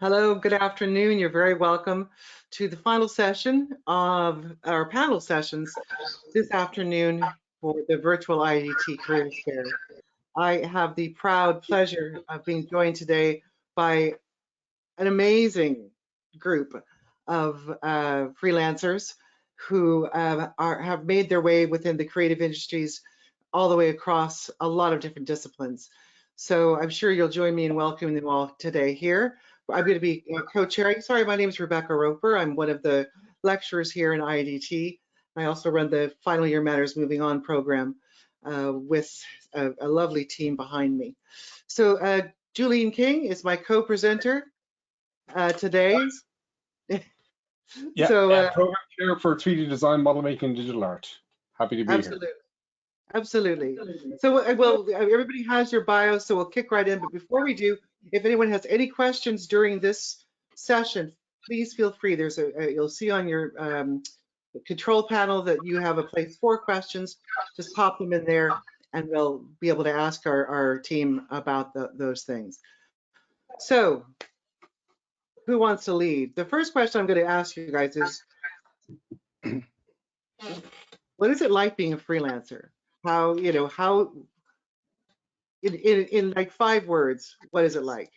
Hello, good afternoon. You're very welcome to the final session of our panel sessions this afternoon for the virtual IADT Careers Fair. I have the proud pleasure of being joined today by an amazing group of freelancers who have made their way within the creative industries all the way across a lot of different disciplines. So I'm sure you'll join me in welcoming them all today here. I'm going to be co-chairing. Sorry, my name is Rebecca Roper. I'm one of the lecturers here in IADT. I also run the Final Year Matters Moving On program with a lovely team behind me. So Julian King is my co-presenter today. Yeah, so, program chair for 3D design, model making, and digital art. Happy to be here. Absolutely. So, well, everybody has your bio, so we'll kick right in. But before we do, if anyone has any questions during this session, please feel free. There's you'll see on your control panel that you have a place for questions. Just pop them in there, and we'll be able to ask our team about those things. So, who wants to lead? The first question I'm going to ask you guys is, what is it like being a freelancer? How, in like 5 words, what is it like?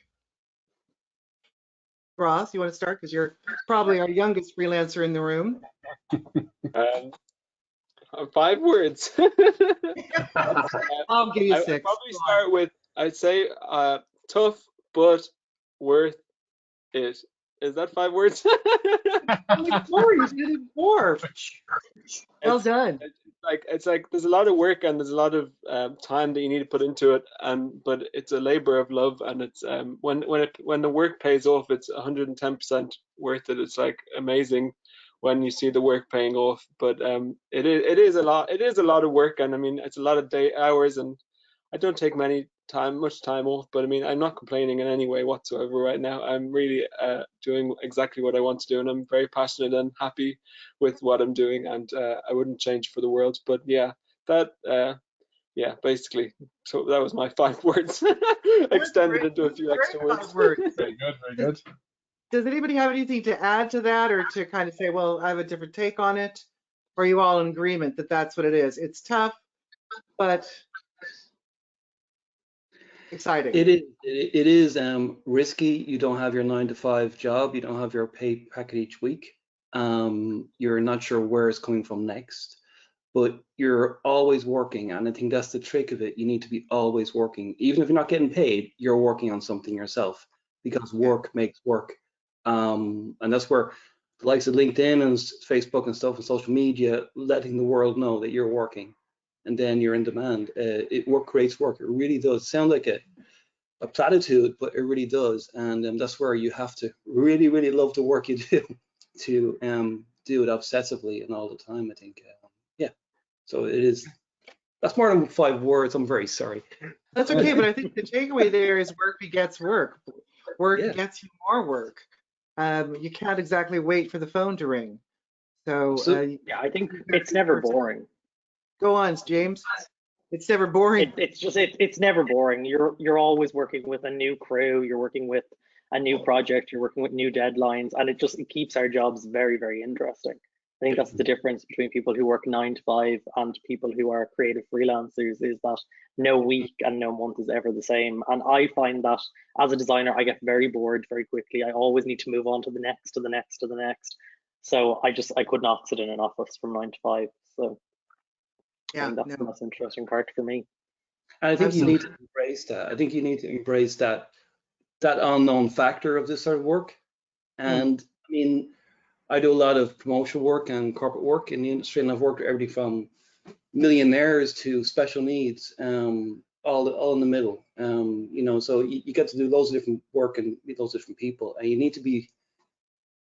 Ross, you want to start? Because you're probably our youngest freelancer in the room. 5 words. I'll give you 6. I'd probably start with, I'd say tough, but worth it. Is that 5 words? Like 4, you did it 4. Well done. It's like there's a lot of work and there's a lot of time that you need to put into it, but it's a labor of love, and it's when the work pays off, it's 110% worth it. It's like amazing when you see the work paying off, but it is a lot of work, and I mean it's a lot of hours, and I don't take much time off, but I mean I'm not complaining in any way whatsoever right now. I'm really doing exactly what I want to do, and I'm very passionate and happy with what I'm doing, and I wouldn't change for the world. But yeah, basically, so that was my 5 words extended into a few extra words. Very good, very good. Does anybody have anything to add to that, or to kind of say, well, I have a different take on it? Or are you all in agreement that that's what it is? It's tough, but exciting. It is risky. You don't have your 9-to-5 job. You don't have your pay packet each week. You're not sure where it's coming from next, but you're always working. And I think that's the trick of it. You need to be always working. Even if you're not getting paid, you're working on something yourself, because work makes work. And that's where the likes of LinkedIn and Facebook and stuff and social media, letting the world know that you're working, and then you're in demand. Work creates work. It really does sound like a platitude, but it really does. And that's where you have to really, really love the work you do to do it obsessively and all the time, I think. Yeah, so it is. That's more than 5 words. I'm very sorry. That's okay, but I think the takeaway there is work begets work. Work gets you more work. You can't exactly wait for the phone to ring. So yeah, I think it's never boring. Go on, James. It's never boring. It's never boring. You're always working with a new crew. You're working with a new project. You're working with new deadlines, and it keeps our jobs very, very interesting. I think that's the difference between people who work 9 to 5 and people who are creative freelancers, is that no week and no month is ever the same. And I find that as a designer, I get very bored very quickly. I always need to move on to the next, to the next, to the next. So I could not sit in an office from 9 to 5. So yeah, that's the most interesting part for me. And I think you need to embrace that. I think you need to embrace that unknown factor of this sort of work. And I mean, I do a lot of promotional work and corporate work in the industry, and I've worked with everybody from millionaires to special needs, all in the middle. So you get to do loads of different work and meet loads of different people, and you need to be.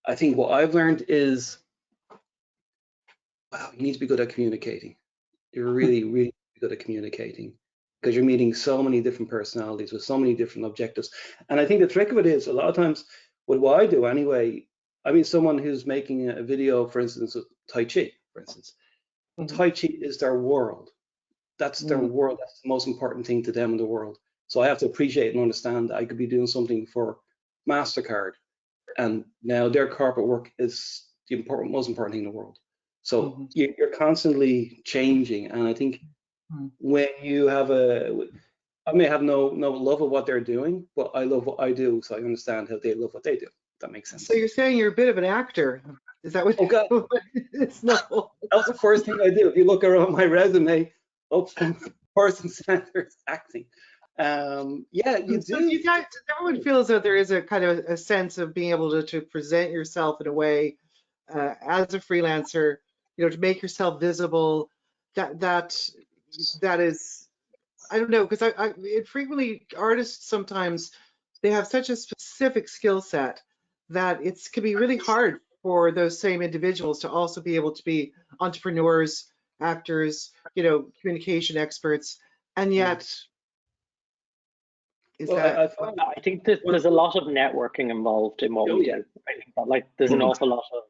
I think what I've learned is, wow, you need to be good at communicating. You're really, really good at communicating, because you're meeting so many different personalities with so many different objectives. And I think the trick of it is, a lot of times, with what I do anyway, I mean, someone who's making a video, for instance, of Tai Chi, for instance. Tai Chi is their world. That's their world. That's the most important thing to them in the world. So I have to appreciate and understand that I could be doing something for MasterCard, and now their corporate work is the most important thing in the world. So you're constantly changing, and I think when you have I may have no love of what they're doing, but I love what I do, so I understand how they love what they do. If that makes sense. So you're saying you're a bit of an actor? Is that what? Oh God, it's no. that's the first thing I do. If you look around my resume, first and center is acting. Yeah, you So do. you guys, everyone feels that there is a kind of a sense of being able to present yourself in a way as a freelancer, to make yourself visible. That is, I don't know, because it frequently artists sometimes they have such a specific skill set that it can be really hard for those same individuals to also be able to be entrepreneurs, actors, communication experts, and yet. I think that there's a lot of networking involved in what we do. I think that there's an awful lot of,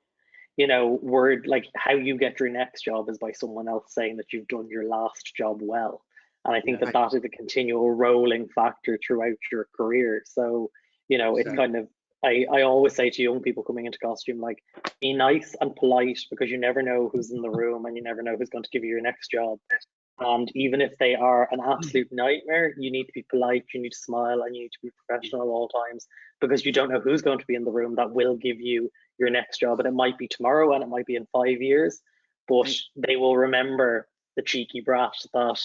word, like how you get your next job is by someone else saying that you've done your last job well. And I think that is a continual rolling factor throughout your career. So, it's kind of, I always say to young people coming into costume, like, be nice and polite, because you never know who's in the room and you never know who's going to give you your next job. And even if they are an absolute nightmare, you need to be polite, you need to smile, and you need to be professional at all times, because you don't know who's going to be in the room that will give you your next job. And it might be tomorrow and it might be in 5 years, but they will remember the cheeky brat that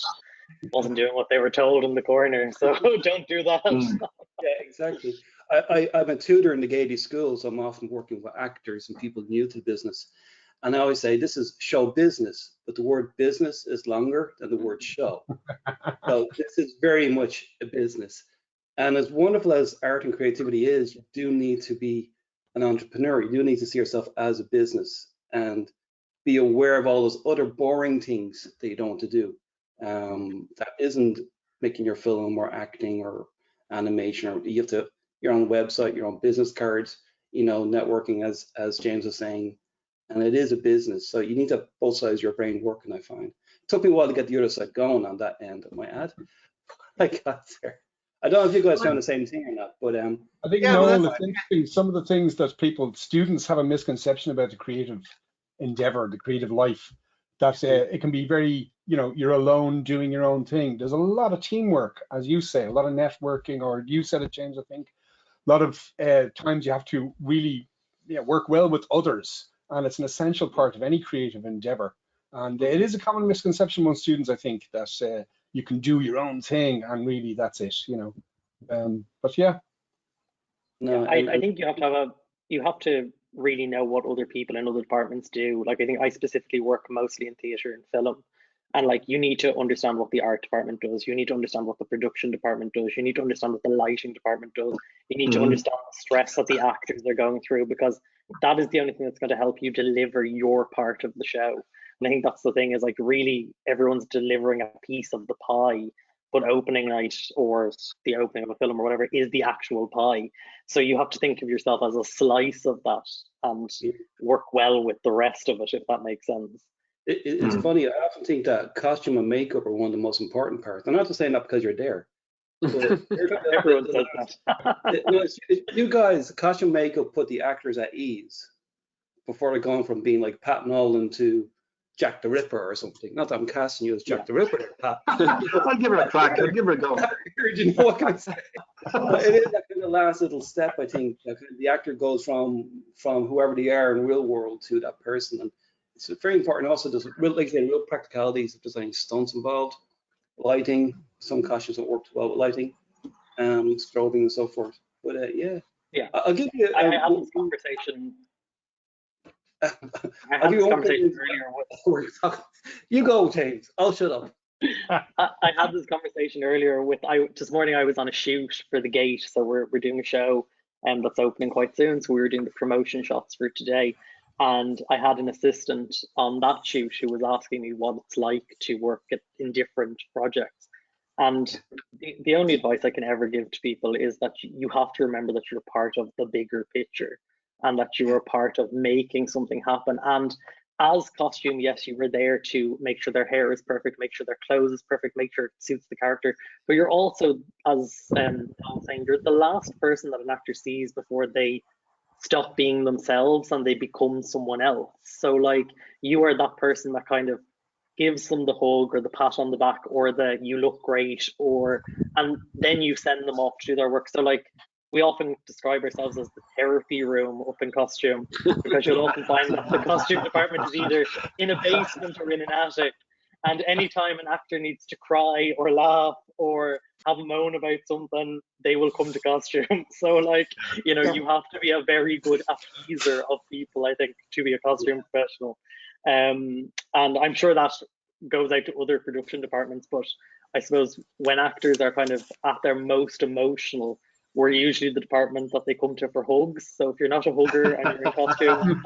wasn't doing what they were told in the corner. So don't do that. Yeah, exactly. I'm a tutor in the Gaiety school, so I'm often working with actors and people new to the business. And I always say this is show business, but the word business is longer than the word show. So this is very much a business. And as wonderful as art and creativity is, you do need to be an entrepreneur. You do need to see yourself as a business and be aware of all those other boring things that you don't want to do. That isn't making your film or acting or animation, or you have to, your own website, your own business cards, networking, as James was saying. And it is a business, so you need to have both sides of your brain working, I find. It took me a while to get the other side going on that end, I might add. I got there. I don't know if you guys found the same thing or not, but I think, Noel, it's interesting, some of the things that students have a misconception about the creative endeavor, the creative life, that it can be very, you're alone doing your own thing. There's a lot of teamwork, as you say, a lot of networking, or you said it, James, I think. A lot of times you have to really work well with others. And it's an essential part of any creative endeavor. And it is a common misconception among students, I think, that you can do your own thing and really that's it, but yeah. No, I think you have to really know what other people in other departments do. Like, I think I specifically work mostly in theatre and film. And you need to understand what the art department does. You need to understand what the production department does. You need to understand what the lighting department does. You need to understand the stress that the actors are going through, because that is the only thing that's going to help you deliver your part of the show. And I think that's the thing, is really everyone's delivering a piece of the pie, but opening night or the opening of a film or whatever is the actual pie. So you have to think of yourself as a slice of that and work well with the rest of it, if that makes sense. It's funny, I often think that costume and makeup are one of the most important parts. I'm not just saying that because you're there. Everyone says that. You guys, costume and makeup put the actors at ease before they're going from being like Pat Nolan to Jack the Ripper or something. Not that I'm casting you as Jack the Ripper, Pat. I'll give it a crack. I'll give it a go. You know what can I say? It is that kind of last little step, I think. The actor goes from whoever they are in the real world to that person. And it's very important. Also, there's real practicalities if there's any stunts involved, lighting. Some costumes don't work too well with lighting, strobing and so forth. But I'll give you. I had this conversation. I had this conversation earlier with. You go, James. I'll shut up. I had this conversation earlier with. This morning I was on a shoot for the Gate, so we're doing a show that's opening quite soon. So we were doing the promotion shots for today. And I had an assistant on that shoot who was asking me what it's like to work in different projects. And the only advice I can ever give to people is that you have to remember that you're part of the bigger picture and that you are part of making something happen. And as costume, yes, you were there to make sure their hair is perfect, make sure their clothes is perfect, make sure it suits the character. But you're also, as I was saying, you're the last person that an actor sees before they stop being themselves and they become someone else. So like, you are that person that kind of gives them the hug or the pat on the back or the you look great, or and then you send them off to do their work. So like, we often describe ourselves as the therapy room up in costume, because you'll often find that the costume department is either in a basement or in an attic, and anytime an actor needs to cry or laugh or have a moan about something, they will come to costume. So like, you know, you have to be a very good appeaser of people, I think, to be a costume professional. And I'm sure that goes out to other production departments, but I suppose when actors are kind of at their most emotional, we're usually the department that they come to for hugs. So if you're not a hugger and you're in costume,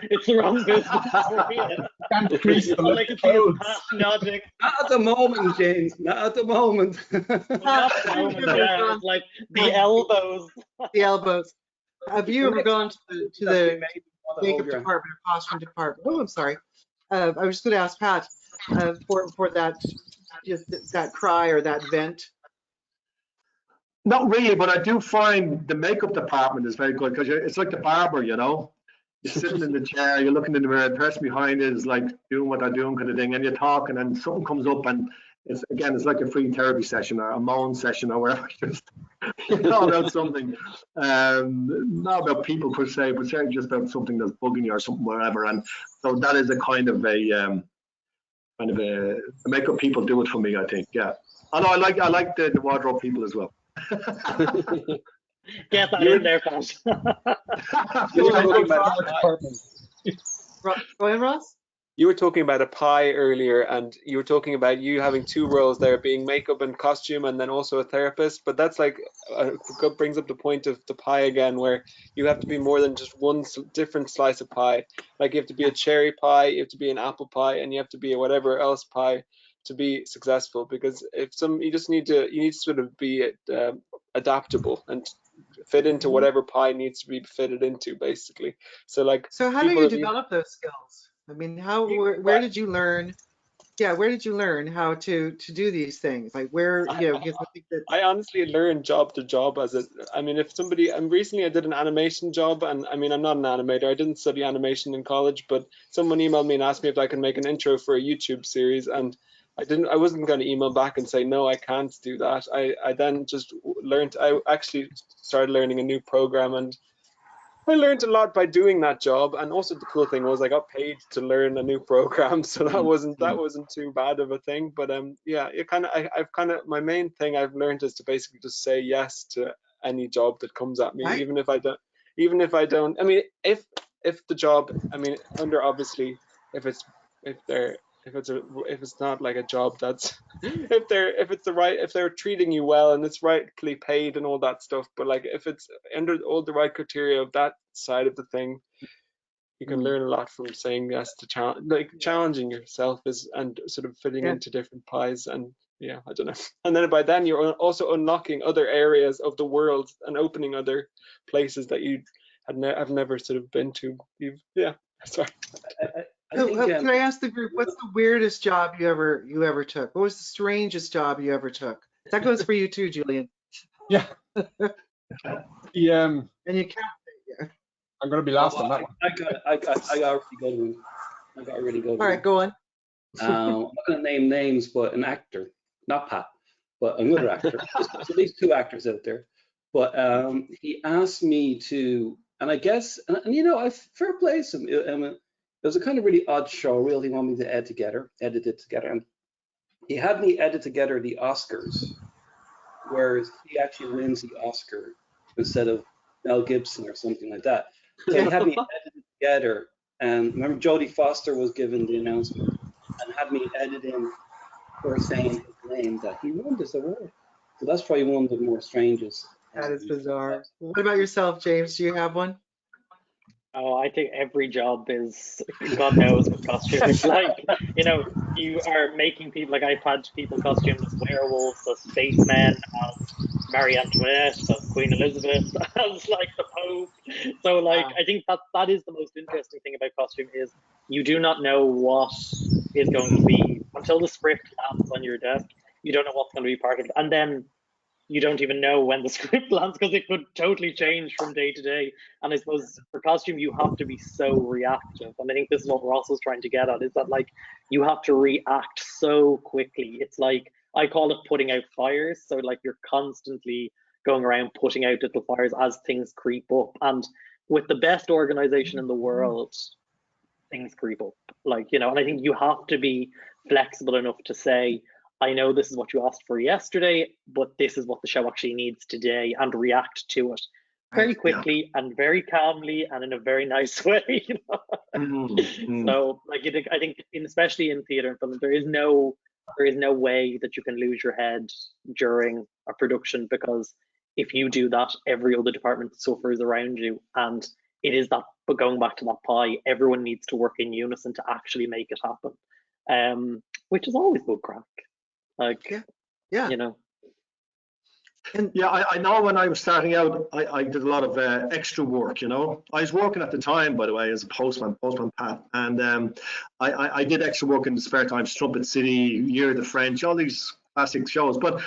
it's the wrong business for you. Can't crease the All I can see is Pat nodding. Not at the moment, James. Not at the moment. Not at the moment, yeah. It's like the elbows. The elbows. Have you ever gone to the makeup department or costume department? Oh, I'm sorry. I was just going to ask Pat for that, just that cry or that vent. Not really, but I do find the makeup department is very good because it's like the barber, you know. You're sitting in the chair, you're looking in the mirror, the person behind it is like doing what they're doing kind of thing, and you're talking and something comes up and it's like a free therapy session or a moan session or whatever. Just you know, about something, not about people per se, but certainly just about something that's bugging you or something, whatever. And so that is a kind of a the makeup people do it for me, I think. Yeah, and I like the wardrobe people as well. Get that in there, Pat. Go ahead, Ross. You were talking about a pie earlier, and you were talking about you having two roles there, being makeup and costume, and then also a therapist. But that's like brings up the point of the pie again, where you have to be more than just one different slice of pie. Like you have to be a cherry pie, you have to be an apple pie, and you have to be a whatever else pie to be successful. Because if you need to sort of be adaptable and fit into whatever pie needs to be fitted into, basically. So like, so how do you develop those skills? I mean, where did you learn? Yeah, where did you learn how to do these things? Like where, you know, because I think that I honestly learned job to job I mean, if somebody, recently I did an animation job, and I mean, I'm not an animator, I didn't study animation in college, but someone emailed me and asked me if I can make an intro for a YouTube series, and I wasn't going to email back and say, no, I can't do that. I then just learned, I actually started learning a new program, and I learned a lot by doing that job. And also the cool thing was I got paid to learn a new program, so that wasn't too bad of a thing. But yeah, I've kind of, my main thing I've learned is to basically just say yes to any job that comes at me, right. even if I don't. I mean, if the job, I mean, under obviously if it's not like a job that's if they're treating you well and it's rightly paid and all that stuff, but like if it's under all the right criteria of that side of the thing, you can learn a lot from saying yes to challenging yourself and sort of fitting into different pies. And yeah, I don't know, and then by then you're also unlocking other areas of the world and opening other places that you have never sort of been to. Sorry. Can I ask the group, what's the weirdest job you ever took? What was the strangest job you ever took? That goes for you too, Julian. Yeah. And you can't. Yeah. I'm going to be last on that one. I got a really good one. All right, go on. I'm not going to name names, but an actor, not Pat, but another actor. There's at least two actors out there. But he asked me to, and I guess, and you know, I fair play to him. It was a kind of really odd show, really. He wanted me to edit it together. And he had me edit together the Oscars, whereas he actually wins the Oscar instead of Mel Gibson or something like that. So he had me edit it together. And remember, Jodie Foster was given the announcement and had me edit in for saying his name that he won this award. So that's probably one of the more strangest. That is bizarre. What about yourself, James? Do you have one? Oh, I think every job is, God knows, with costumes. Like, you know, you are making people, like I've had people costumed as werewolves, as spacemen, as Marie Antoinette, as Queen Elizabeth, as like the Pope. So like, I think that is the most interesting thing about costume is you do not know what is going to be until the script lands on your desk. You don't know what's going to be part of it, and then you don't even know when the script lands because it could totally change from day to day. And I suppose for costume, you have to be so reactive. And I think this is what Ross was trying to get at, is that like you have to react so quickly. It's like, I call it putting out fires. So like you're constantly going around putting out little fires as things creep up. And with the best organization in the world, things creep up. Like, you know, and I think you have to be flexible enough to say, I know this is what you asked for yesterday, but this is what the show actually needs today, and react to it very quickly and very calmly and in a very nice way. You know? So, like, I think, especially in theatre and film, there is no way that you can lose your head during a production, because if you do that, every other department suffers around you, and it is that. But going back to that pie, everyone needs to work in unison to actually make it happen, which is always good crack. Like, yeah, you know. And yeah, I know when I was starting out, I did a lot of extra work, you know. I was working at the time, by the way, as a postman Pat, and I did extra work in the spare time, Strumpet City, Year of the French, all these classic shows. But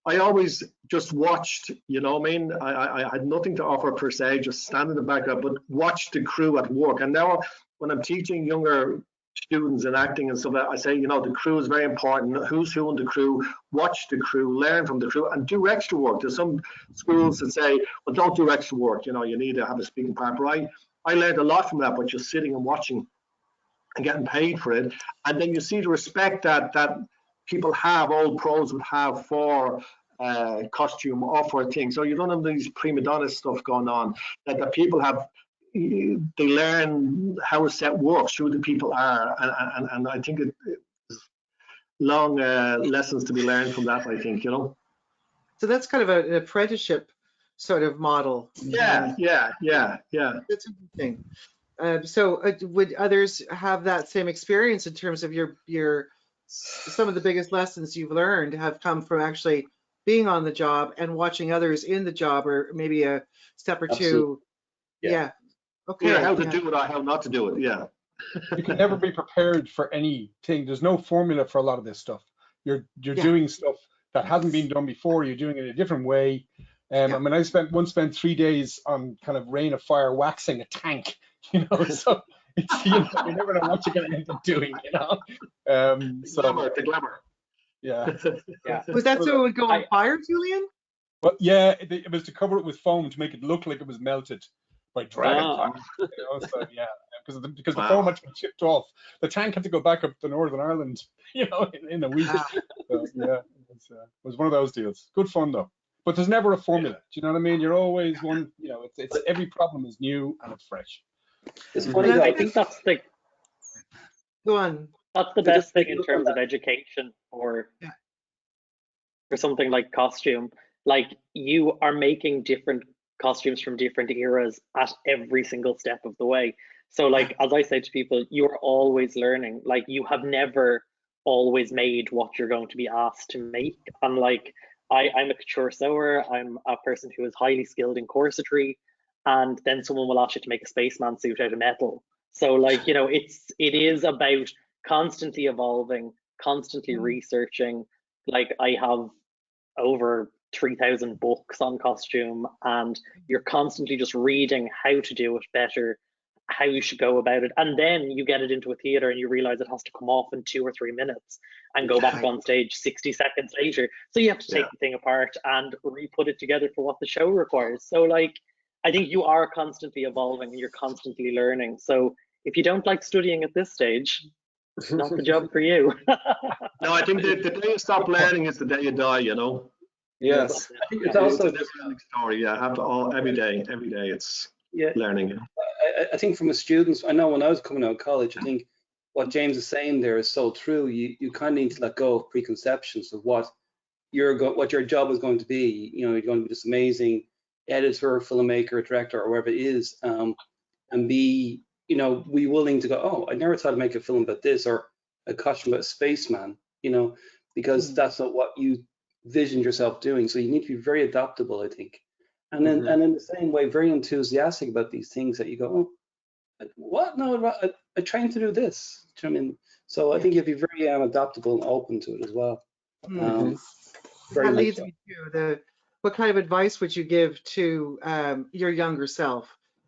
I always just watched, you know what I mean? I had nothing to offer per se, just stand in the background, but watch the crew at work. And now when I'm teaching younger students in acting and stuff, I say, you know, the crew is very important. Who's who in the crew? Watch the crew, learn from the crew, and do extra work. There's some schools that say, well, don't do extra work. You know, you need to have a speaking part. But I learned a lot from that, but just sitting and watching and getting paid for it. And then you see the respect that people have, old pros would have for costume or for things. So you don't have these prima donna stuff going on that people have. They learn how a set works, who the people are, and I think it's long lessons to be learned from that, I think, you know. so that's kind of an apprenticeship sort of model. Yeah. That's interesting. So would others have that same experience in terms of your some of the biggest lessons you've learned have come from actually being on the job and watching others in the job, or maybe a step or two? Yeah. Okay. Yeah, how to do it or how not to do it. Yeah. You can never be prepared for anything. There's no formula for a lot of this stuff. You're doing stuff that hasn't been done before. You're doing it a different way. I mean, I once spent 3 days on kind of rain of fire waxing a tank, you know, so it's, you never know what you're going to end up doing, you know. The glamour. Yeah. Was that so it would go on fire, Julian? But yeah, it was to cover it with foam to make it look like it was melted by dragging fire, you know. So yeah, because the foam had to be chipped off. The tank had to go back up to Northern Ireland, you know, in a week. So, yeah, it was one of those deals. Good fun though. But there's never a formula. Do you know what I mean? You're always one. You know, it's every problem is new and it's fresh. It's funny though. I think that's the Go on. That's the best thing in terms of education for something like costume. Like, you are making different costumes from different eras at every single step of the way. So like, as I say to people, you're always learning. Like, you have never always made what you're going to be asked to make. And like, I'm a couture sewer. I'm a person who is highly skilled in corsetry, and then someone will ask you to make a spaceman suit out of metal. So like, you know, it is about constantly evolving, constantly researching. Like, I have over 3,000 books on costume, and you're constantly just reading how to do it better, how you should go about it, and then you get it into a theater and you realize it has to come off in 2 or 3 minutes and go back on stage 60 seconds later. So you have to take the thing apart and re-put it together for what the show requires. So like, I think you are constantly evolving and you're constantly learning. So if you don't like studying at this stage, it's not the job for you. No, I think the day you stop learning is the day you die, you know. Yes. I think it's It's also a never-ending story. Yeah, have to every day it's learning. I think from a student's, I know when I was coming out of college, I think what James is saying there is so true. You kind of need to let go of preconceptions of what your job is going to be. You know, you're going to be this amazing editor, filmmaker, director, or whatever it is, and be willing to go, oh, I never thought I'd make a film about this, or a costume about a spaceman, you know, because that's not what you visioned yourself doing. So you need to be very adaptable, I think. And then, and in the same way, very enthusiastic about these things that you go, oh, what? No, I trained to do this. Do you know what I mean? So I think you'd be very adaptable and open to it as well. Very That much leads so. me to what kind of advice would you give to your younger self,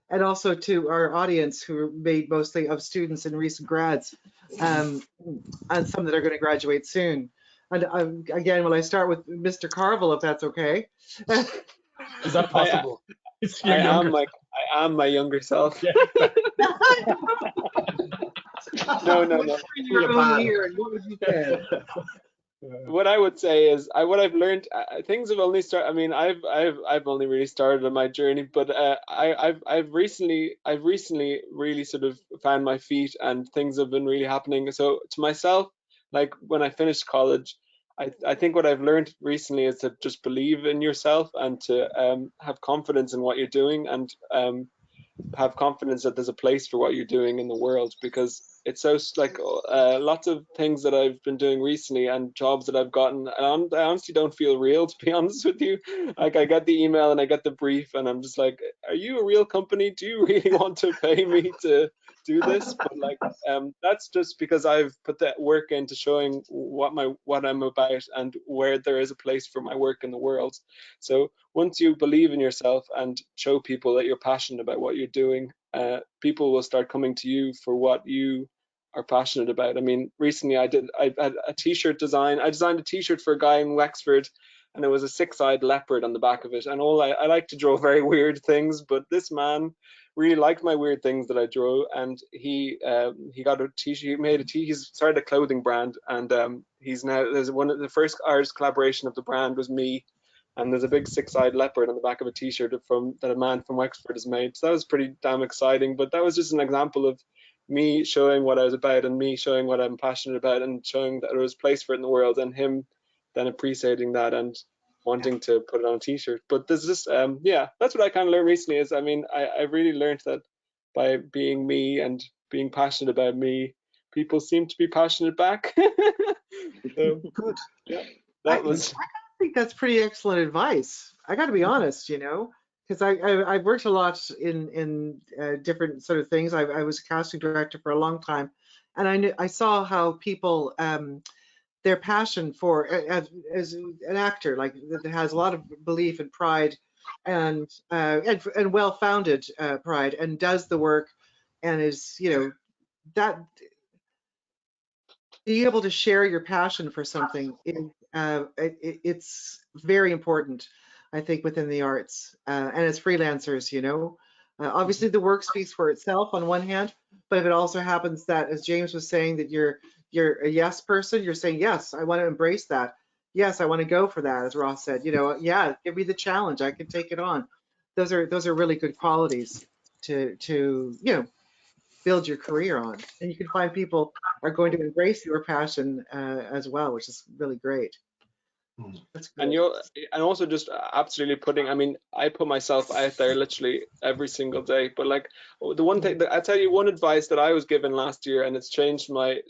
and also to our audience who are made mostly of students and recent grads, and some that are going to graduate soon. And again, will I start with Mr. Carvill, if that's okay? Is that possible? It's your I younger. am my younger self. Yeah, No. Your own ear, and what would you say? What I would say is, what I've learned, things have only started. I mean, I've only really started on my journey, but I've recently really sort of found my feet, and things have been really happening. So to myself, like when I finished college, I think what I've learned recently is to just believe in yourself and to have confidence in what you're doing, and have confidence that there's a place for what you're doing in the world, because it's so like lots of things that I've been doing recently and jobs that I've gotten, and I honestly don't feel real, to be honest with you. Like I get the email and I get the brief and I'm just like, are you a real company? Do you really want to pay me to do this? But like that's just because I've put that work into showing what I'm about and where there is a place for my work in the world. So once you believe in yourself and show people that you're passionate about what you're doing, people will start coming to you for what you are passionate about. I mean, recently I had a t-shirt design. I designed a t-shirt for a guy in Wexford, and it was a six-eyed leopard on the back of it. And I like to draw very weird things, but this man really liked my weird things that I drew, and he got a t-shirt. He made he's started a clothing brand, and there's one of the first artist collaboration of the brand was me. And there's a big six-eyed leopard on the back of a t-shirt that a man from Wexford has made. So that was pretty damn exciting. But that was just an example of me showing what I was about and me showing what I'm passionate about and showing that there was a place for it in the world, and him then appreciating that and wanting to put it on a t-shirt. But there's just, that's what I kind of learned recently is, I mean, I really learned that by being me and being passionate about me, people seem to be passionate back. So, Good. yeah, that was... I think that's pretty excellent advice. I got to be honest, because I've worked a lot in different sort of things. I was a casting director for a long time, and I saw how people their passion for as an actor, like that has a lot of belief and pride, and well-founded pride, and does the work, and is that being able to share your passion for something it's very important, I think, within the arts, and as freelancers, obviously the work speaks for itself on one hand, but if it also happens that, as James was saying, that you're a yes person, you're saying, yes, I want to embrace that, yes, I want to go for that, as Ross said, yeah, give me the challenge, I can take it on. Those are really good qualities to build your career on, and you can find people are going to embrace your passion as well, which is really great. That's great. And also just absolutely putting, I mean, I put myself out there literally every single day, but like the one thing that I tell you, one advice that I was given last year, and it's changed my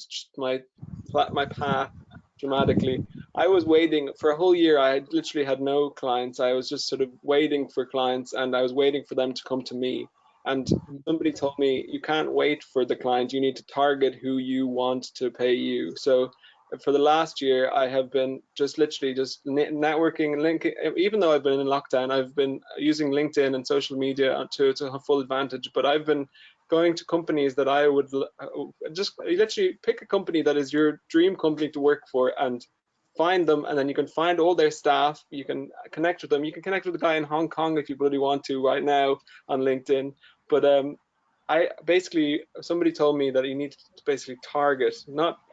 path dramatically. I was waiting for a whole year. I literally had no clients. I was just sort of waiting for clients, and I was waiting for them to come to me. And somebody told me, you can't wait for the client. You need to target who you want to pay you. So for the last year, I have been just literally just networking, linking. Even though I've been in lockdown, I've been using LinkedIn and social media to full advantage. But I've been going to companies that I would just literally pick a company that is your dream company to work for and find them, and then you can find all their staff. You can connect with them. You can connect with the guy in Hong Kong if you really want to right now on LinkedIn. But I basically, somebody told me that you need to basically target.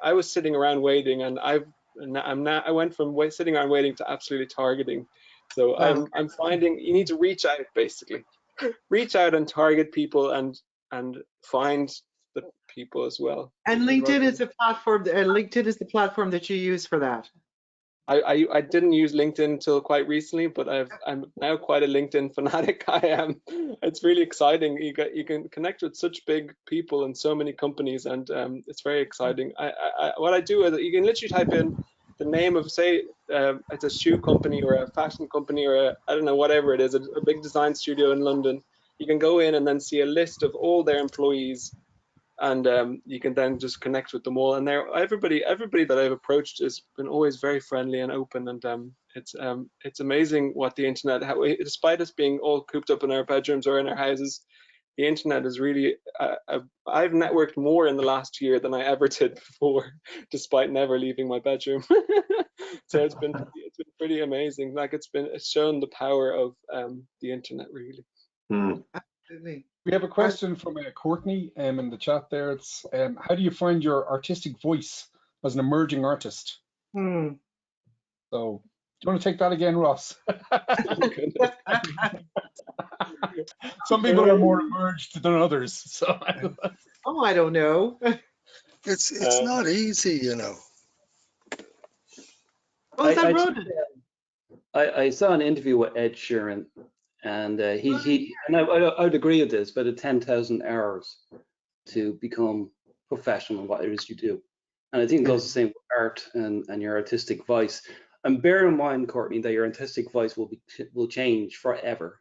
I was sitting around waiting, and I went from sitting around waiting to absolutely targeting. So Wow. I'm finding you need to reach out, basically, reach out and target people and find the people as well. And LinkedIn is the platform. LinkedIn is the platform that you use for that. I didn't use LinkedIn until quite recently, but I'm now quite a LinkedIn fanatic. I am. It's really exciting. You can connect with such big people and so many companies, and it's very exciting. What I do is you can literally type in the name of, say, it's a shoe company or a fashion company or I don't know, whatever it is, a big design studio in London. You can go in and then see a list of all their employees, and you can then just connect with them all. And everybody that I've approached has been always very friendly and open, and it's amazing what the internet, despite us being all cooped up in our bedrooms or in our houses, the internet is really, I've networked more in the last year than I ever did before, despite never leaving my bedroom. So it's been pretty amazing. Like it's shown the power of the internet, really. Absolutely. We have a question from Courtney in the chat there. It's how do you find your artistic voice as an emerging artist? So, do you want to take that again, Ross? Some people are more emerged than others. So, oh, I don't know. It's not easy, you know. Oh, is that Ronan? I saw an interview with Ed Sheeran, and I would agree with this, but 10,000 hours to become professional in what it is you do. And I think it goes the same with art and your artistic voice. And bear in mind, Courtney, that your artistic voice will change forever.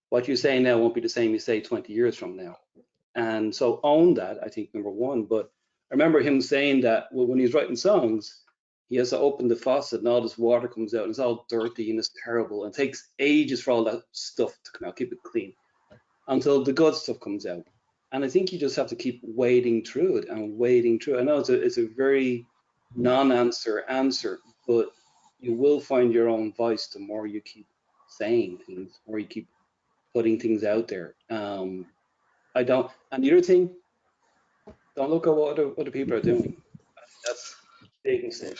What you say now won't be the same you say 20 years from now. And so own that, I think, number one. But I remember him saying that when he's writing songs, he has to open the faucet and all this water comes out and it's all dirty and it's terrible. And it takes ages for all that stuff to come out, keep it clean, until the good stuff comes out. And I think you just have to keep wading through it and wading through it. I know it's a very non-answer answer, but you will find your own voice the more you keep saying things, the more you keep putting things out there. And the other thing, don't look at what other people are doing. That's a big mistake.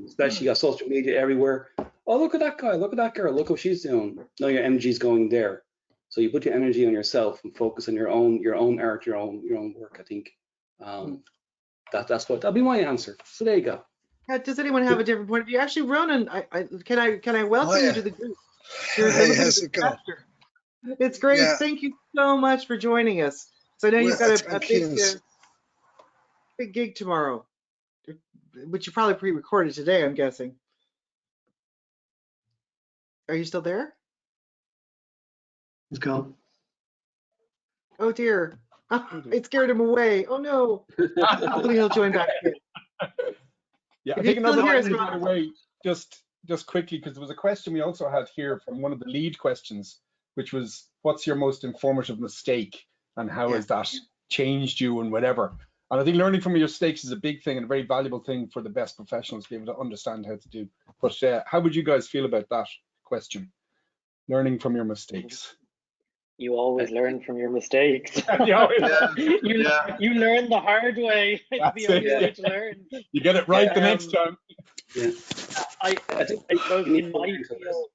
Especially you got social media everywhere. Oh, look at that guy, look at that girl, look what she's doing. No, your energy's going there. So you put your energy on yourself and focus on your own art, your own work. I think that'll be my answer. So there you go. Does anyone have a different point of view? Actually, Ronan, can I welcome you to the group? Hey, how's it going? It's great. Yeah. Thank you so much for joining us. So I know you've got a big gig tomorrow, which you probably pre-recorded today, I'm guessing. Are you still there? Let's go. Oh dear. It scared him away. Oh no. Hopefully he'll join back in. Yeah, If I think you another still hear us, line by the way, just quickly, because there was a question we also had here from one of the lead questions, which was, what's your most informative mistake and how has that changed you and whatever? And I think learning from your mistakes is a big thing and a very valuable thing for the best professionals to be able to understand how to do. But how would you guys feel about that question? Learning from your mistakes. You always learn from your mistakes. You learn the hard way. It's the only way to learn. You get it right the next time. Yeah. I suppose in my field,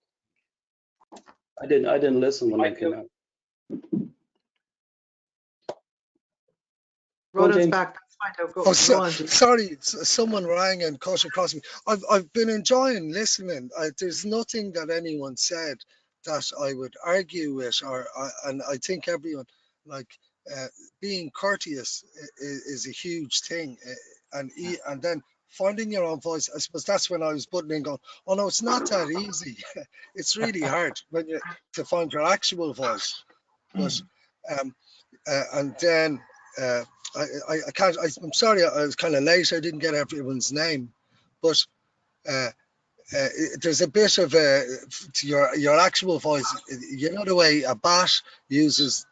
I didn't listen when I came out. Ronan's back. That's fine. Go on. Sorry, someone rang and cut across me. I've been enjoying listening. There's nothing that anyone said that I would argue with, and I think everyone, being courteous is a huge thing, and then finding your own voice. I suppose that's when I was butting in, going, oh no, it's not that easy. It's really hard to find your actual voice. But and then I can't. I'm sorry, I was kind of late. I didn't get everyone's name, but. There's a bit of your actual voice. You know the way a bat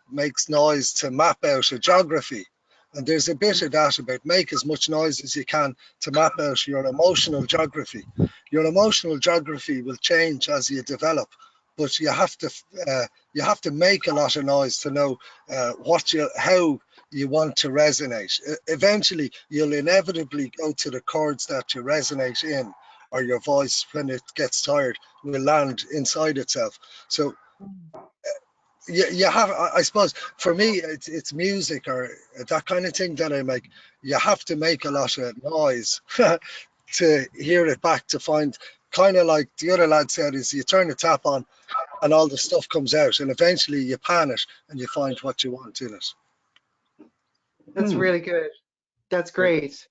makes noise to map out a geography, and there's a bit of that about make as much noise as you can to map out your emotional geography. Your emotional geography will change as you develop, but you have to make a lot of noise to know how you want to resonate. Eventually, you'll inevitably go to the chords that you resonate in, or your voice, when it gets tired, will land inside itself. So you have, I suppose, for me, it's music or that kind of thing that I make. You have to make a lot of noise to hear it back, to find, kind of like the other lad said, is you turn the tap on and all the stuff comes out, and eventually you pan it and you find what you want in it. That's really good. That's great.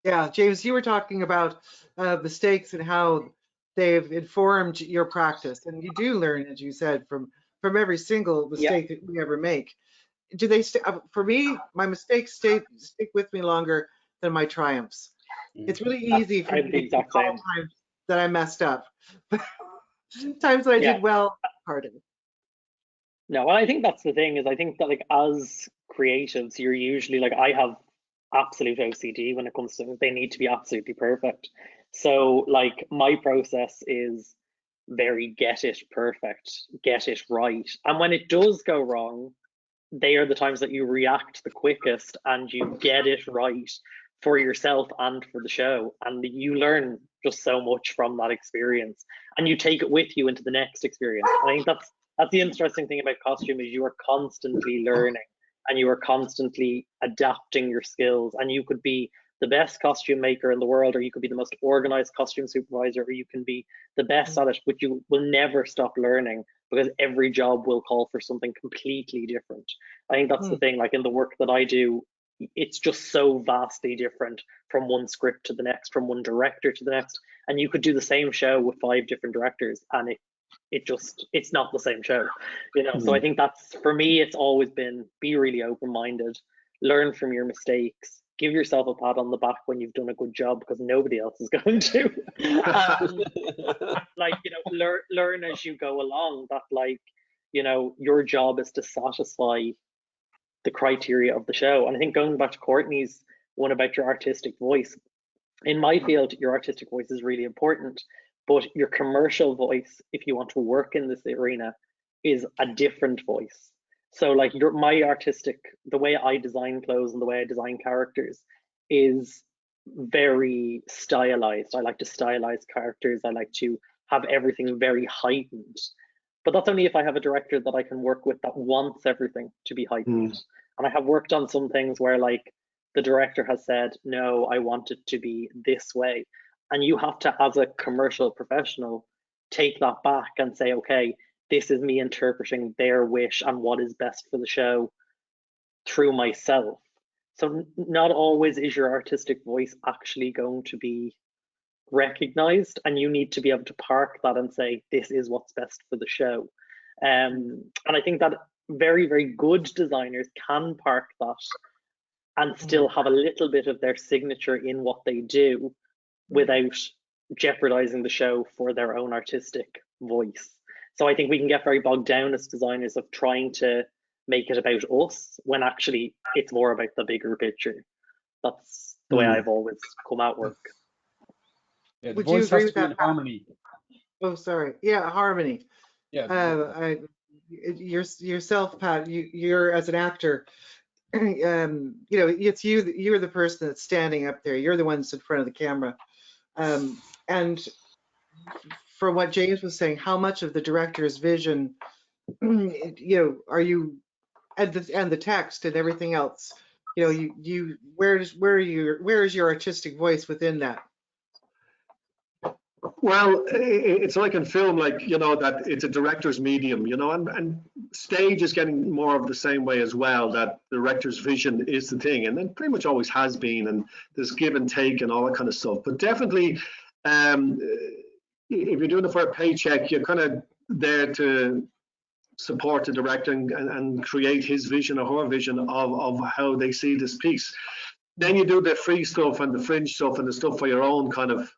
Yeah, James, you were talking about mistakes and how they've informed your practice, and you do learn, as you said, from every single Yeah, mistake that we ever make. Do they for me, my mistakes stick with me longer than my triumphs. It's really easy for I'm me the to exact recall same. times that I messed up, but times that I Yeah. did well, harder. No, well, I think that's the thing is I think that like as creatives, you're usually like I have absolute OCD when it comes to they need to be absolutely perfect. So like my process is very get it perfect, get it right. And when it does go wrong, they are the times that you react the quickest and you get it right for yourself and for the show. And you learn just so much from that experience and you take it with you into the next experience. I think that's the interesting thing about costume is you are constantly learning and you are constantly adapting your skills, and you could be the best costume maker in the world, or you could be the most organized costume supervisor, or you can be the best at it, but you will never stop learning because every job will call for something completely different. I think that's the thing, like in the work that I do, it's just so vastly different from one script to the next, from one director to the next. And you could do the same show with 5 different directors and it's not the same show, you know. So I think that's, for me, it's always been be really open-minded, learn from your mistakes, give yourself a pat on the back when you've done a good job because nobody else is going to. Like, you know, learn as you go along that, like, you know, your job is to satisfy the criteria of the show. And I think going back to Courtney's one about your artistic voice, in my field, your artistic voice is really important, but your commercial voice, if you want to work in this arena, is a different voice. So like my artistic, the way I design clothes and the way I design characters is very stylized. I like to stylize characters. I like to have everything very heightened. But that's only if I have a director that I can work with that wants everything to be heightened. And I have worked on some things where like the director has said, no, I want it to be this way. And you have to, as a commercial professional, take that back and say, okay, this is me interpreting their wish and what is best for the show through myself. So not always is your artistic voice actually going to be recognized, and you need to be able to park that and say, this is what's best for the show. And I think that very, very good designers can park that and still have a little bit of their signature in what they do without jeopardizing the show for their own artistic voice. So I think we can get very bogged down as designers of trying to make it about us when actually it's more about the bigger picture. That's the way I've always come at work. Yeah, the Would you voice agree has with to be in that? harmony. Oh, sorry. Yeah, harmony. Yeah. Yourself, Pat, you're as an actor, you know, it's you're the person that's standing up there. You're the one that's in front of the camera. And for what James was saying, how much of the director's vision, you know, are you, and the text and everything else, you know, where is your artistic voice within that? Well, it's like in film, like, you know, that it's a director's medium, you know, and stage is getting more of the same way as well, that the director's vision is the thing, and then pretty much always has been, and there's give and take and all that kind of stuff. But definitely, if you're doing it for a paycheck, you're kind of there to support the director and create his vision or her vision of how they see this piece. Then you do the free stuff and the fringe stuff and the stuff for your own kind of,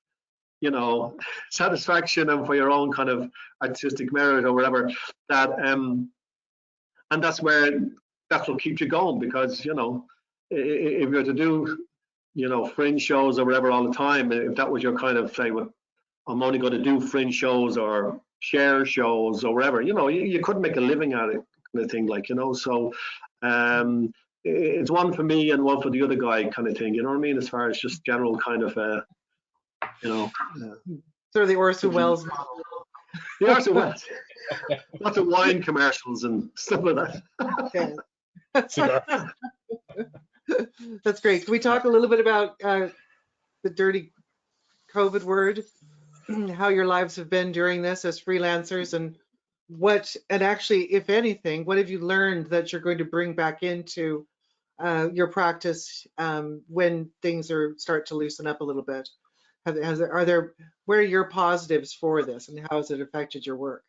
you know, satisfaction and for your own kind of artistic merit or whatever, that and that's what keeps you going, because, you know, if you're to do, you know, fringe shows or whatever all the time, if that was your kind of say, well, I'm only going to do fringe shows or share shows or whatever, you know, you couldn't make a living at it, kind of thing, like, you know. So it's one for me and one for the other guy kind of thing, you know what I mean, as far as just general kind of you know, sort of the Orson Welles model. The Orson Welles. Lots of wine commercials and stuff like that. That's great. Can we talk a little bit about the dirty COVID word, how your lives have been during this as freelancers, and actually, if anything, what have you learned that you're going to bring back into your practice when things start to loosen up a little bit? Where are your positives for this, and how has it affected your work?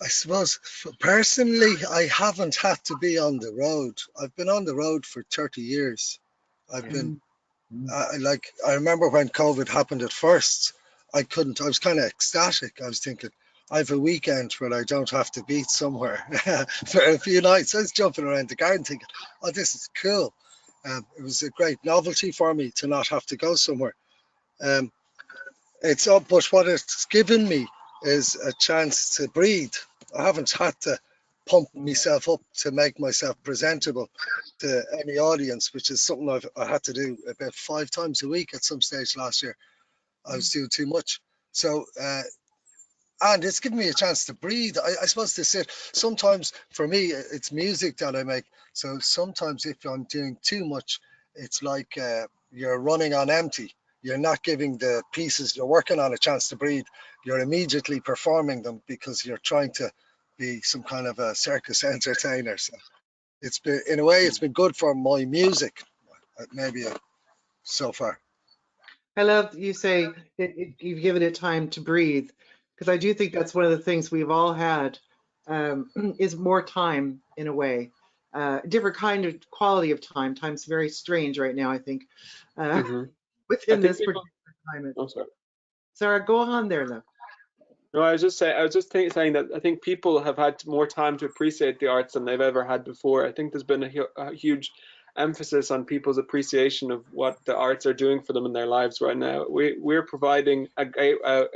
I suppose personally, I haven't had to be on the road. I've been on the road for 30 years. I've been I remember when COVID happened at first, I was kind of ecstatic. I was thinking, I have a weekend where I don't have to be somewhere for a few nights. I was jumping around the garden thinking, oh, this is cool. It was a great novelty for me to not have to go somewhere. It's up, but what it's given me is a chance to breathe. I haven't had to pump myself up to make myself presentable to any audience, which is something I had to do about 5 times a week at some stage last year. I was doing too much. So, and it's given me a chance to breathe. I suppose to sit, sometimes for me, it's music that I make. So sometimes if I'm doing too much, it's like you're running on empty. You're not giving the pieces you're working on a chance to breathe. You're immediately performing them because you're trying to be some kind of a circus entertainer. So it's been, in a way, it's been good for my music, maybe so far. I love that you say you've given it time to breathe, because I do think that's one of the things we've all had, is more time in a way. Different kind of quality of time. Time's very strange right now, I think, within this particular climate. Oh, sorry. Sarah, go on there, love. No, I was just saying that I think people have had more time to appreciate the arts than they've ever had before. I think there's been a huge emphasis on people's appreciation of what the arts are doing for them in their lives right now. We're providing a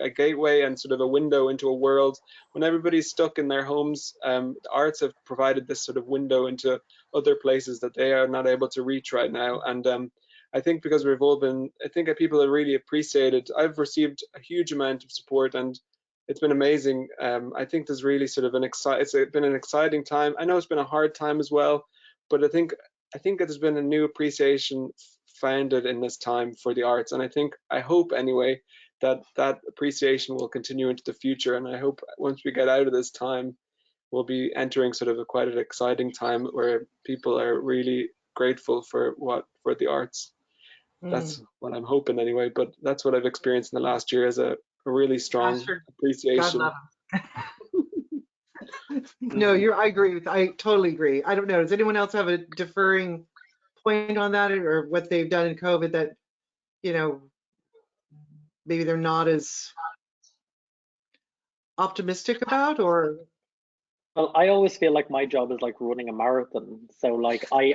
gateway and sort of a window into a world. When everybody's stuck in their homes, the arts have provided this sort of window into other places that they are not able to reach right now. And I think because we've all been, I think that people have really appreciated. I've received a huge amount of support, and it's been amazing. I think there's really sort of it's been an exciting time. I know it's been a hard time as well, but I think that there's been a new appreciation founded in this time for the arts, and I hope anyway that appreciation will continue into the future. And I hope once we get out of this time, we'll be entering sort of quite an exciting time where people are really grateful for the arts. That's what I'm hoping anyway. But that's what I've experienced in the last year, as a really strong appreciation. God love him. No, I agree I totally agree. I don't know. Does anyone else have a differing point on that, or what they've done in COVID that, maybe they're not as optimistic about, or? Well, I always feel like my job is like running a marathon. So like I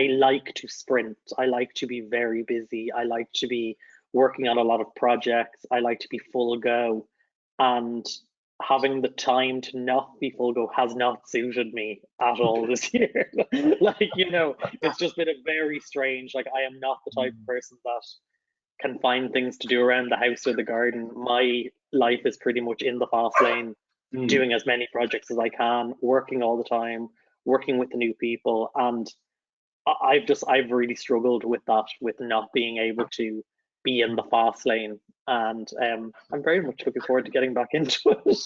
like to sprint. I like to be very busy. I like to be working on a lot of projects. I like to be full go, and having the time to not be full go has not suited me at all this year. Like, it's just been a very strange, like I am not the type of person that can find things to do around the house or the garden. My life is pretty much in the fast lane, doing as many projects as I can, working all the time, working with the new people. And I've really struggled with that, with not being able to be in the fast lane. And I'm very much looking forward to getting back into it.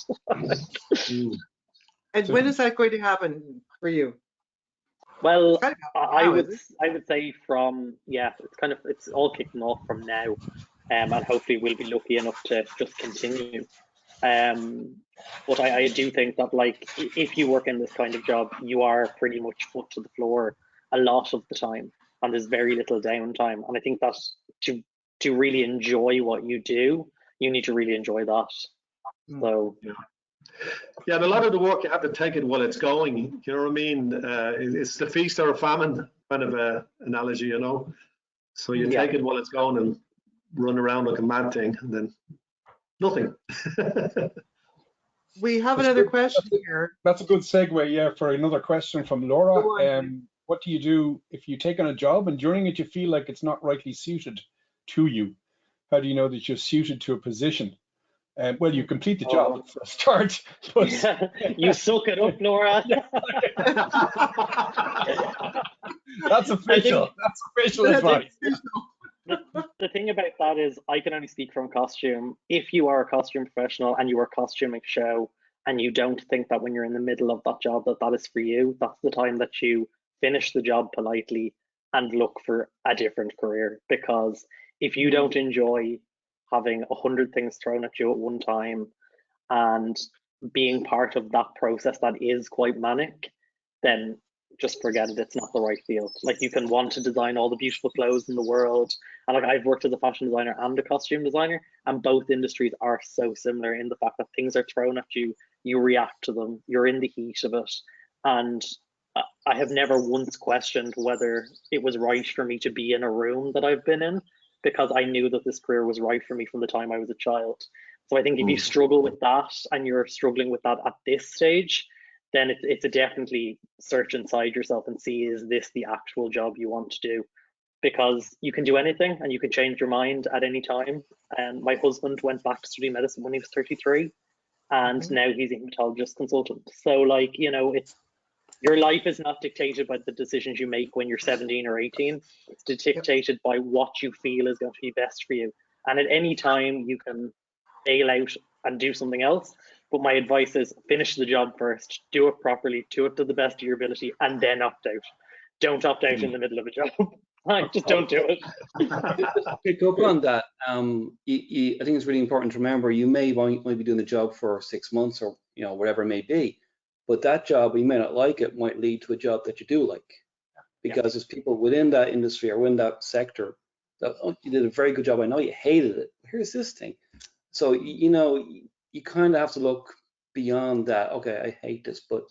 And when is that going to happen for you? Well, I would say from, it's all kicking off from now, and hopefully we'll be lucky enough to just continue. But I do think that, like, if you work in this kind of job, you are pretty much foot to the floor a lot of the time, and there's very little downtime. And I think that to really enjoy what you do, you need to really enjoy that. So yeah, and a lot of the work you have to take it while it's going. You know what I mean? It's the feast or a famine kind of analogy, So you take it while it's going and run around like a mad thing, and then nothing. We have another question here. That's a good segue, for another question from Laura. What do you do if you take on a job and during it you feel like it's not rightly suited to you? How do you know that you're suited to a position? Well, you complete the job for a start. But you suck it up, Laura. That's official. That's official advice. The thing about that is, I can only speak from costume. If you are a costume professional and you are costuming a show and you don't think that when you're in the middle of that job that is for you, that's the time that you finish the job politely and look for a different career. Because if you don't enjoy having 100 things thrown at you at one time and being part of that process that is quite manic, then just forget it. It's not the right field. Like, you can want to design all the beautiful clothes in the world, and like, I've worked as a fashion designer and a costume designer, and both industries are so similar in the fact that things are thrown at you, you react to them, you're in the heat of it. And I have never once questioned whether it was right for me to be in a room that I've been in, because I knew that this career was right for me from the time I was a child. So I think if you struggle with that, and you're struggling with that at this stage, then it's a definitely search inside yourself and see, is this the actual job you want to do? Because you can do anything and you can change your mind at any time. And my husband went back to study medicine when he was 33, and now he's a hematologist consultant. So, like, you know, your life is not dictated by the decisions you make when you're 17 or 18. It's dictated by what you feel is going to be best for you. And at any time you can bail out and do something else. But my advice is, finish the job first, do it properly, do it to the best of your ability, and then opt out. Don't opt out in the middle of a job. Just don't do it. Pick up on that. I think it's really important to remember, you might be doing the job for 6 months, or whatever it may be, but that job, you may not like it, might lead to a job that you do like, because there's people within that industry or within that sector that, oh, you did a very good job, I know you hated it, here's this thing. So you kind of have to look beyond that. Okay, I hate this, but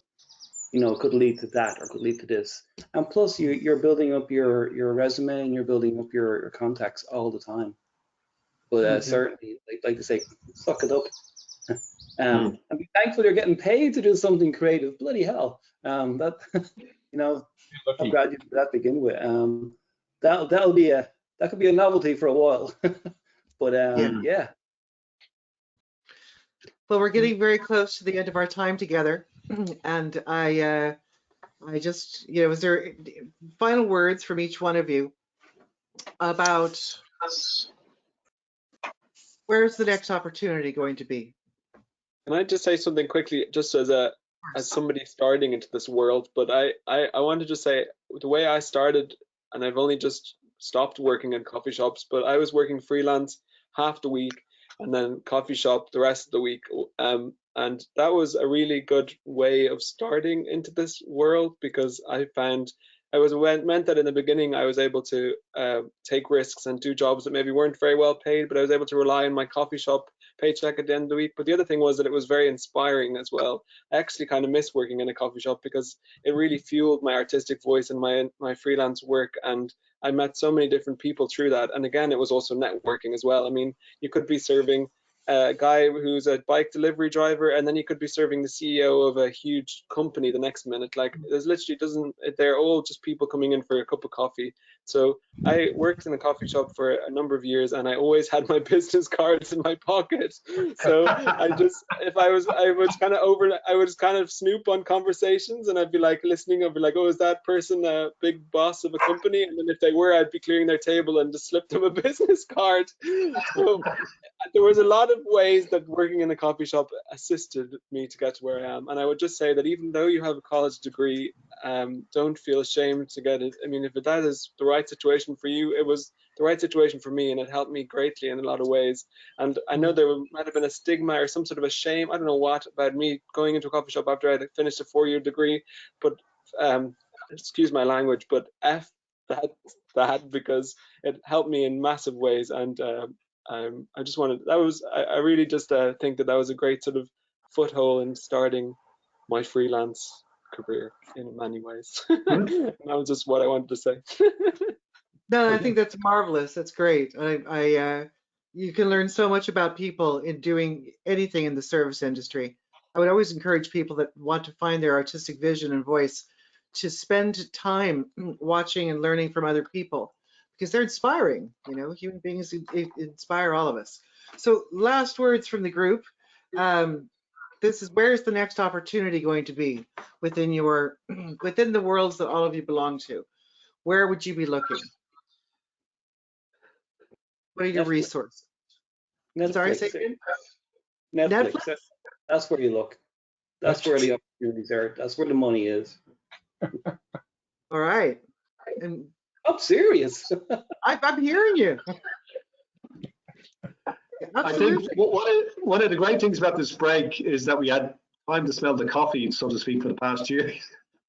it could lead to that, or could lead to this. And plus, you're building up your resume, and you're building up your contacts all the time. But certainly, like to say, suck it up. And be thankful you're getting paid to do something creative. Bloody hell, I'm glad you did that to begin with. That could be a novelty for a while. But yeah. Well, we're getting very close to the end of our time together, and I just, is there final words from each one of you about where's the next opportunity going to be? Can I just say something quickly, just as somebody starting into this world? But I want to just say, the way I started, and I've only just stopped working in coffee shops, but I was working freelance half the week, and then coffee shop the rest of the week. And that was a really good way of starting into this world, because I found meant that in the beginning I was able to take risks and do jobs that maybe weren't very well paid, but I was able to rely on my coffee shop paycheck at the end of the week. But the other thing was that it was very inspiring as well. I actually kind of miss working in a coffee shop, because it really fueled my artistic voice and my freelance work, and I met so many different people through that. And again, it was also networking as well. I mean, you could be serving a guy who's a bike delivery driver, and then you could be serving the CEO of a huge company the next minute. Like, there's literally they're all just people coming in for a cup of coffee. So I worked in a coffee shop for a number of years, and I always had my business cards in my pocket. So I would kind of snoop on conversations, and I'd be like listening. I'd be like, oh, is that person a big boss of a company? And then if they were, I'd be clearing their table and just slip them a business card. So there was a lot of ways that working in a coffee shop assisted me to get to where I am. And I would just say that even though you have a college degree, don't feel ashamed to get it. I mean, if that is the right situation for you, it was the right situation for me, and it helped me greatly in a lot of ways. And I know there might have been a stigma or some sort of a shame, I don't know what, about me going into a coffee shop after I had finished a 4-year degree, but excuse my language, but F that, because it helped me in massive ways. And I just wanted, I really just think that was a great sort of foothold in starting my freelance career in many ways. That was just what I wanted to say. No, I think that's marvelous. That's great. You can learn so much about people in doing anything in the service industry. I would always encourage people that want to find their artistic vision and voice to spend time watching and learning from other people, because they're inspiring. Human beings inspire all of us. So last words from the group. Where's the next opportunity going to be within the worlds that all of you belong to? Where would you be looking? What are your resources? Netflix. Sorry, say again? Netflix. That's where you look. That's where the opportunities are. That's where the money is. All right. And I'm serious. I'm hearing you. I think Absolutely. one of the great things about this break is that we had time to smell the coffee, so to speak, for the past year.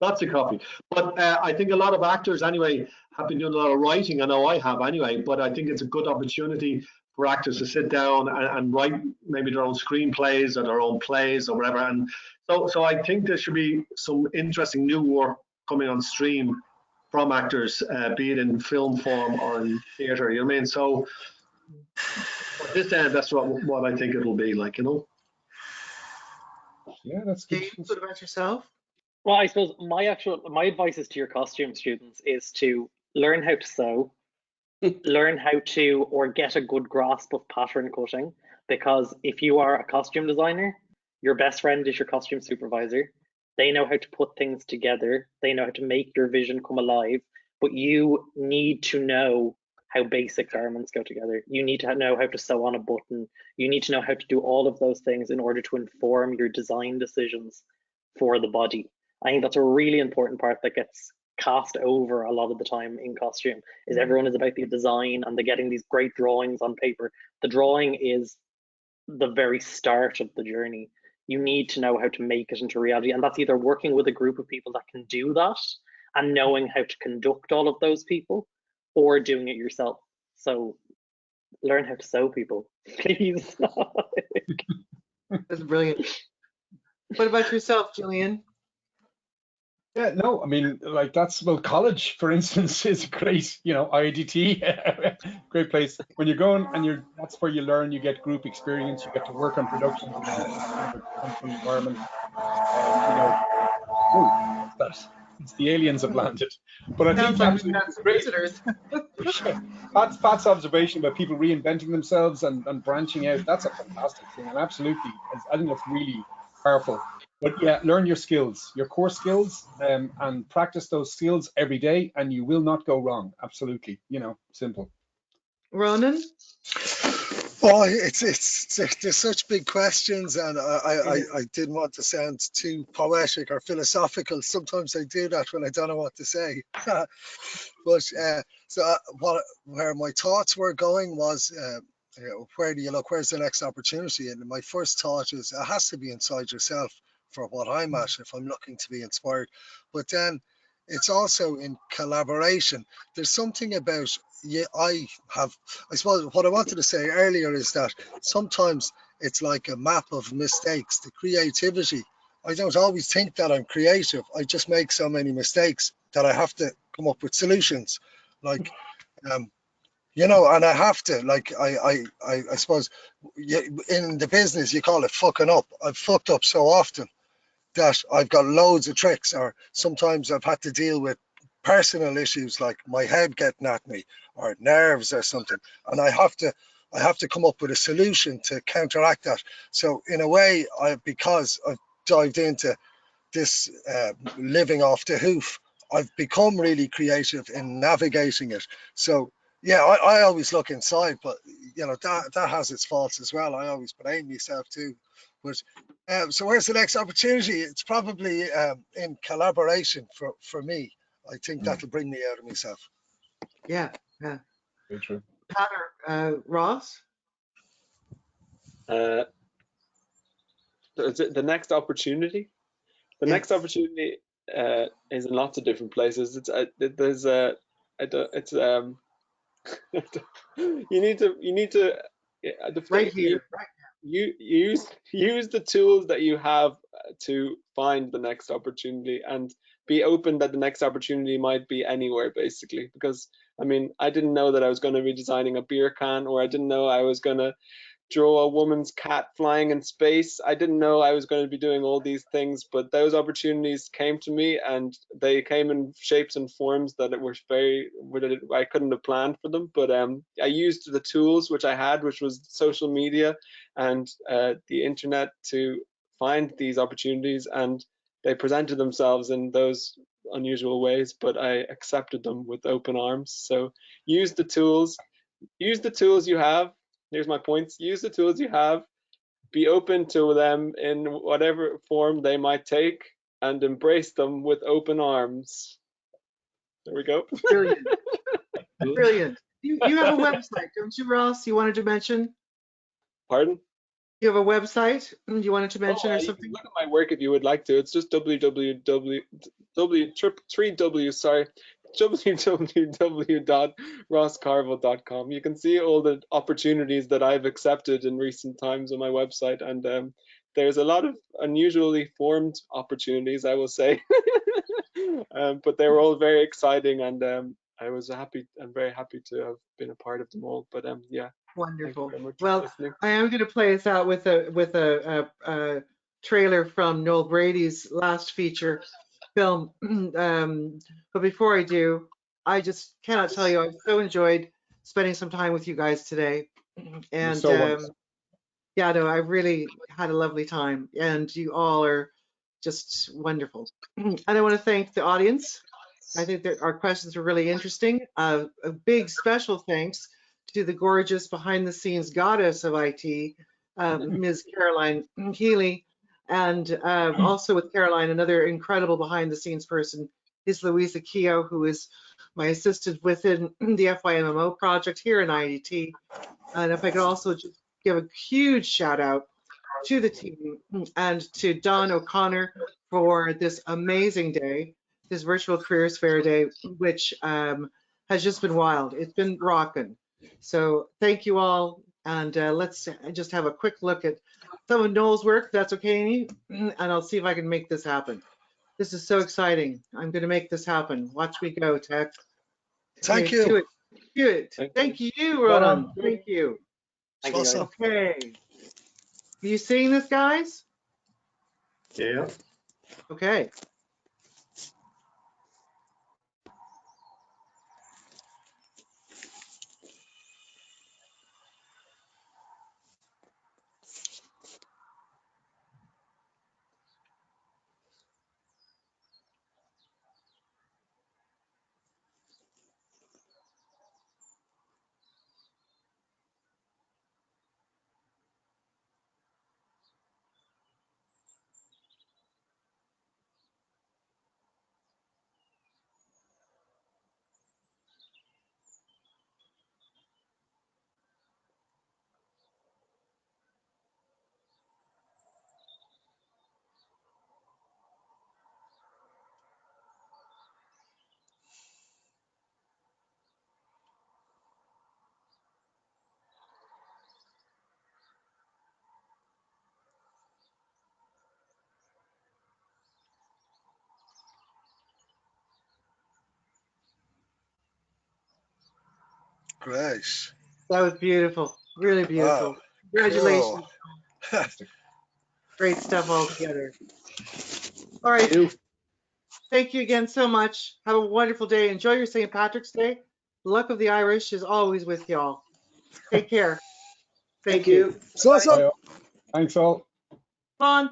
Lots of coffee. But I think a lot of actors, anyway, have been doing a lot of writing. I know I have, anyway. But I think it's a good opportunity for actors to sit down and write maybe their own screenplays or their own plays or whatever. And so I think there should be some interesting new work coming on stream from actors, be it in film form or in theatre. You know what I mean? So at this end, that's what I think it'll be like, you know. Yeah, that's good. Dave, what about yourself? Well, I suppose my advice is to your costume students is to learn how to sew, learn how to or get a good grasp of pattern cutting, because if you are a costume designer, your best friend is your costume supervisor. They know how to put things together. They know how to make your vision come alive, but you need to know how basic garments go together. You need to know how to sew on a button. You need to know how to do all of those things in order to inform your design decisions for the body. I think that's a really important part that gets cast over a lot of the time in costume, is everyone is about the design and they're getting these great drawings on paper. The drawing is the very start of the journey. You need to know how to make it into reality, and that's either working with a group of people that can do that and knowing how to conduct all of those people, or doing it yourself. So learn how to sew, people, please. That's brilliant. What about yourself, Julian? Yeah, no, I mean, like well, college, for instance, is great, IADT, great place. When you're going and that's where you learn, you get group experience, you get to work on productions in a functional environment. What's that? It's the aliens have landed. But I think Sounds like we've absolutely got some great. visitors. Pat's observation about people reinventing themselves and branching out, that's a fantastic thing. And absolutely, I think that's really powerful. But yeah, learn your skills, your core skills, and practice those skills every day, and you will not go wrong. Absolutely, simple. Ronan? Oh, there's such big questions, and I didn't want to sound too poetic or philosophical. Sometimes I do that when I don't know what to say. But where my thoughts were going was, where do you look? Where's the next opportunity? And my first thought is it has to be inside yourself for what I'm at if I'm looking to be inspired. But then it's also in collaboration. There's something about, I suppose what I wanted to say earlier is that sometimes it's like a map of mistakes. The creativity, I don't always think that I'm creative. I just make so many mistakes that I have to come up with solutions. Like, and I have to, like, I suppose in the business you call it fucking up. I've fucked up so often that I've got loads of tricks, or sometimes I've had to deal with personal issues like my head getting at me or nerves or something, and I have to come up with a solution to counteract that. So in a way, because I've dived into this living off the hoof, I've become really creative in navigating it. So yeah, I always look inside, but that has its faults as well. I always blame myself too. But so where's the next opportunity? It's probably in collaboration for me. I think that'll bring me out of myself. Yeah. Very true. Pat or Ross? The next opportunity? The next opportunity is in lots of different places. You need to Right here. Right. You use the tools that you have to find the next opportunity, and be open that the next opportunity might be anywhere, basically. Because I mean, I didn't know that I was going to be designing a beer can, or I didn't know I was going to draw a woman's cat flying in space. I didn't know I was going to be doing all these things, but those opportunities came to me, and they came in shapes and forms that I couldn't have planned for them. But I used the tools which I had, which was social media and the internet, to find these opportunities, and they presented themselves in those unusual ways, but I accepted them with open arms. So use the tools you have. Here's my points. Use the tools you have, be open to them in whatever form they might take, and embrace them with open arms. There we go. Brilliant. Brilliant. You have a website, don't you, Ross? You wanted to mention? Pardon? You have a website you wanted to mention or You can something? look at my work if you would like to. It's just www.rosscarvill.com. You can see all the opportunities that I've accepted in recent times on my website, and there's a lot of unusually formed opportunities, I will say. But they were all very exciting, and I was very happy to have been a part of them all. But yeah. Wonderful. Thank you very much for Well, listening. I am going to play us out with a trailer from Noel Brady's last feature film. But before I do, I just cannot tell you, I've so enjoyed spending some time with you guys today. And so wonderful. yeah, no, I really had a lovely time, and you all are just wonderful. And I want to thank the audience. I think that our questions were really interesting. A big special thanks to the gorgeous behind-the-scenes goddess of IT, Ms. Caroline Healy, and also with Caroline, another incredible behind-the-scenes person is Louisa Keogh, who is my assistant within the FYMMO project here in IADT. And if I could also just give a huge shout out to the team and to Don O'Connor for this amazing day, this virtual careers fair day, which has just been wild. It's been rocking. So thank you all. And let's just have a quick look at some of Noel's work, if that's okay, Amy, and I'll see if I can make this happen. This is so exciting. I'm going to make this happen. Watch me go, Tech. Thank Okay, you. do it. Do it. Thank you, Ronan. Thank you. Thank you, guys. Awesome. Okay. You seeing this, guys? Yeah. Okay. Great. That was beautiful. Really beautiful. Wow. Congratulations. Cool. Great stuff all together. All right. Thank you again so much. Have a wonderful day. Enjoy your St. Patrick's Day. The luck of the Irish is always with y'all. Take care. Thank you. So awesome. Bye all. Thanks all. Come on.